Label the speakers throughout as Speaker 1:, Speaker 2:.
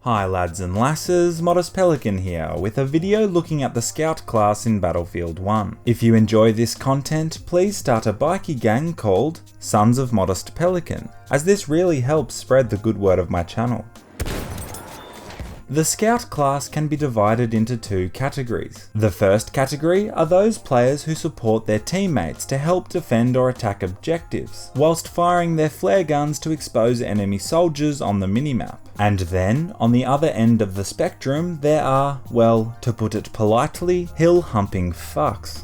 Speaker 1: Hi lads and lasses, Modest Pelican here, with a video looking at the Scout class in Battlefield 1. If you enjoy this content, please start a bikie gang called Sons of Modest Pelican, as this really helps spread the good word of my channel. The Scout class can be divided into two categories. The first category are those players who support their teammates to help defend or attack objectives, whilst firing their flare guns to expose enemy soldiers on the minimap. And then, on the other end of the spectrum, there are, well, to put it politely, hill-humping fucks.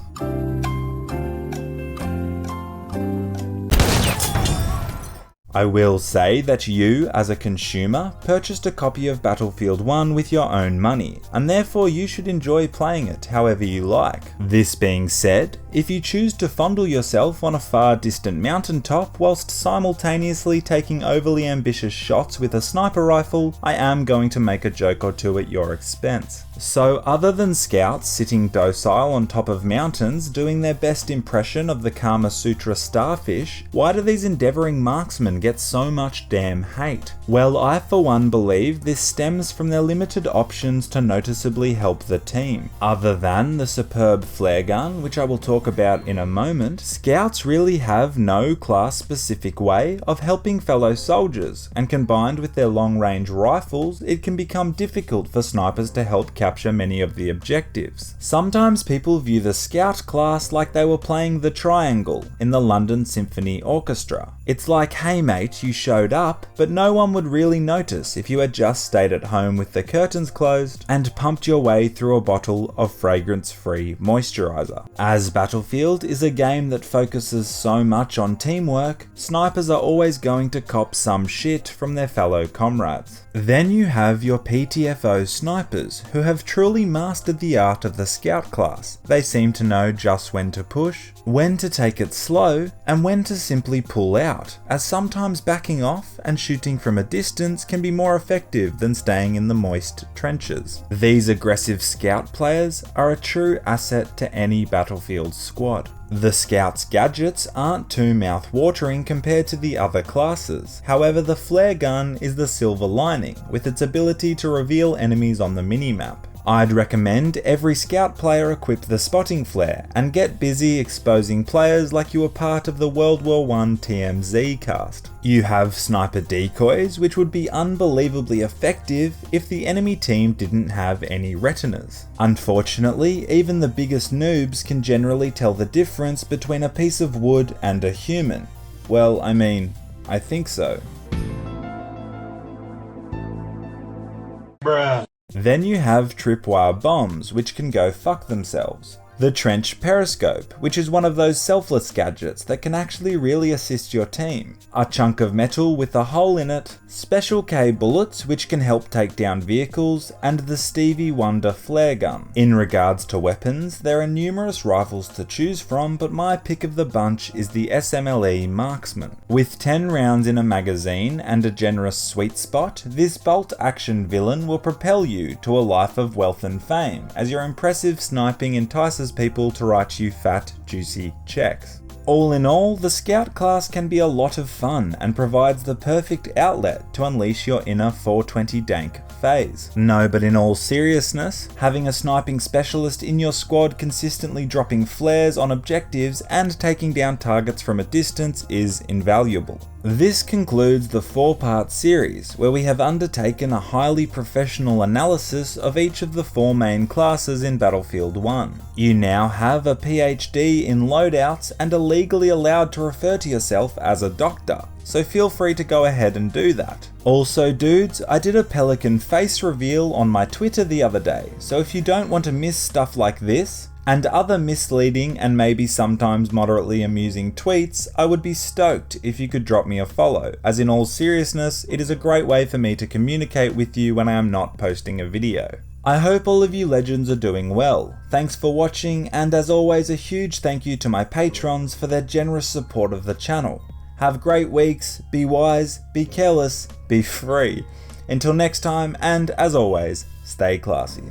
Speaker 1: I will say that you, as a consumer, purchased a copy of Battlefield 1 with your own money, and therefore you should enjoy playing it however you like. This being said, if you choose to fondle yourself on a far distant mountaintop whilst simultaneously taking overly ambitious shots with a sniper rifle, I am going to make a joke or two at your expense. So other than scouts sitting docile on top of mountains doing their best impression of the Kama Sutra starfish, why do these endeavouring marksmen get so much damn hate? Well, I for one believe this stems from their limited options to noticeably help the team. Other than the superb flare gun, which I will talk about in a moment, scouts really have no class specific way of helping fellow soldiers, and combined with their long range rifles, it can become difficult for snipers to help capture many of the objectives. Sometimes people view the Scout class like they were playing the triangle in the London Symphony Orchestra. It's like, hey mate, you showed up, but no one would really notice if you had just stayed at home with the curtains closed and pumped your way through a bottle of fragrance-free moisturizer. As Battlefield is a game that focuses so much on teamwork, snipers are always going to cop some shit from their fellow comrades. Then you have your PTFO snipers, who have truly mastered the art of the Scout class. They seem to know just when to push, when to take it slow, and when to simply pull out, as sometimes backing off and shooting from a distance can be more effective than staying in the moist trenches. These aggressive Scout players are a true asset to any Battlefield squad. The Scout's gadgets aren't too mouth-watering compared to the other classes. However, the flare gun is the silver lining, with its ability to reveal enemies on the minimap. I'd recommend every Scout player equip the spotting flare and get busy exposing players like you were part of the World War I TMZ cast. You have sniper decoys, which would be unbelievably effective if the enemy team didn't have any retinas. Unfortunately, even the biggest noobs can generally tell the difference between a piece of wood and a human. Well, I mean, I think so.
Speaker 2: Bruh.
Speaker 1: Then you have Tripwire Bombs, which can go fuck themselves. The Trench Periscope, which is one of those selfless gadgets that can actually really assist your team. A chunk of metal with a hole in it, Special K bullets which can help take down vehicles, and the Stevie Wonder flare gun. In regards to weapons, there are numerous rifles to choose from, but my pick of the bunch is the SMLE Marksman. With 10 rounds in a magazine and a generous sweet spot, this bolt action villain will propel you to a life of wealth and fame, as your impressive sniping entices people to write you fat, juicy checks. All in all, the Scout class can be a lot of fun and provides the perfect outlet to unleash your inner 420 dank phase. No, but in all seriousness, having a sniping specialist in your squad consistently dropping flares on objectives and taking down targets from a distance is invaluable. This concludes the 4-part series, where we have undertaken a highly professional analysis of each of the 4 main classes in Battlefield 1. You now have a PhD in loadouts and are legally allowed to refer to yourself as a doctor, so feel free to go ahead and do that. Also dudes, I did a Pelican face reveal on my Twitter the other day, so if you don't want to miss stuff like this, and other misleading and maybe sometimes moderately amusing tweets, I would be stoked if you could drop me a follow, as in all seriousness, it is a great way for me to communicate with you when I am not posting a video. I hope all of you legends are doing well. Thanks for watching, and as always a huge thank you to my patrons for their generous support of the channel. Have great weeks, be wise, be careless, be free. Until next time, and as always, stay classy.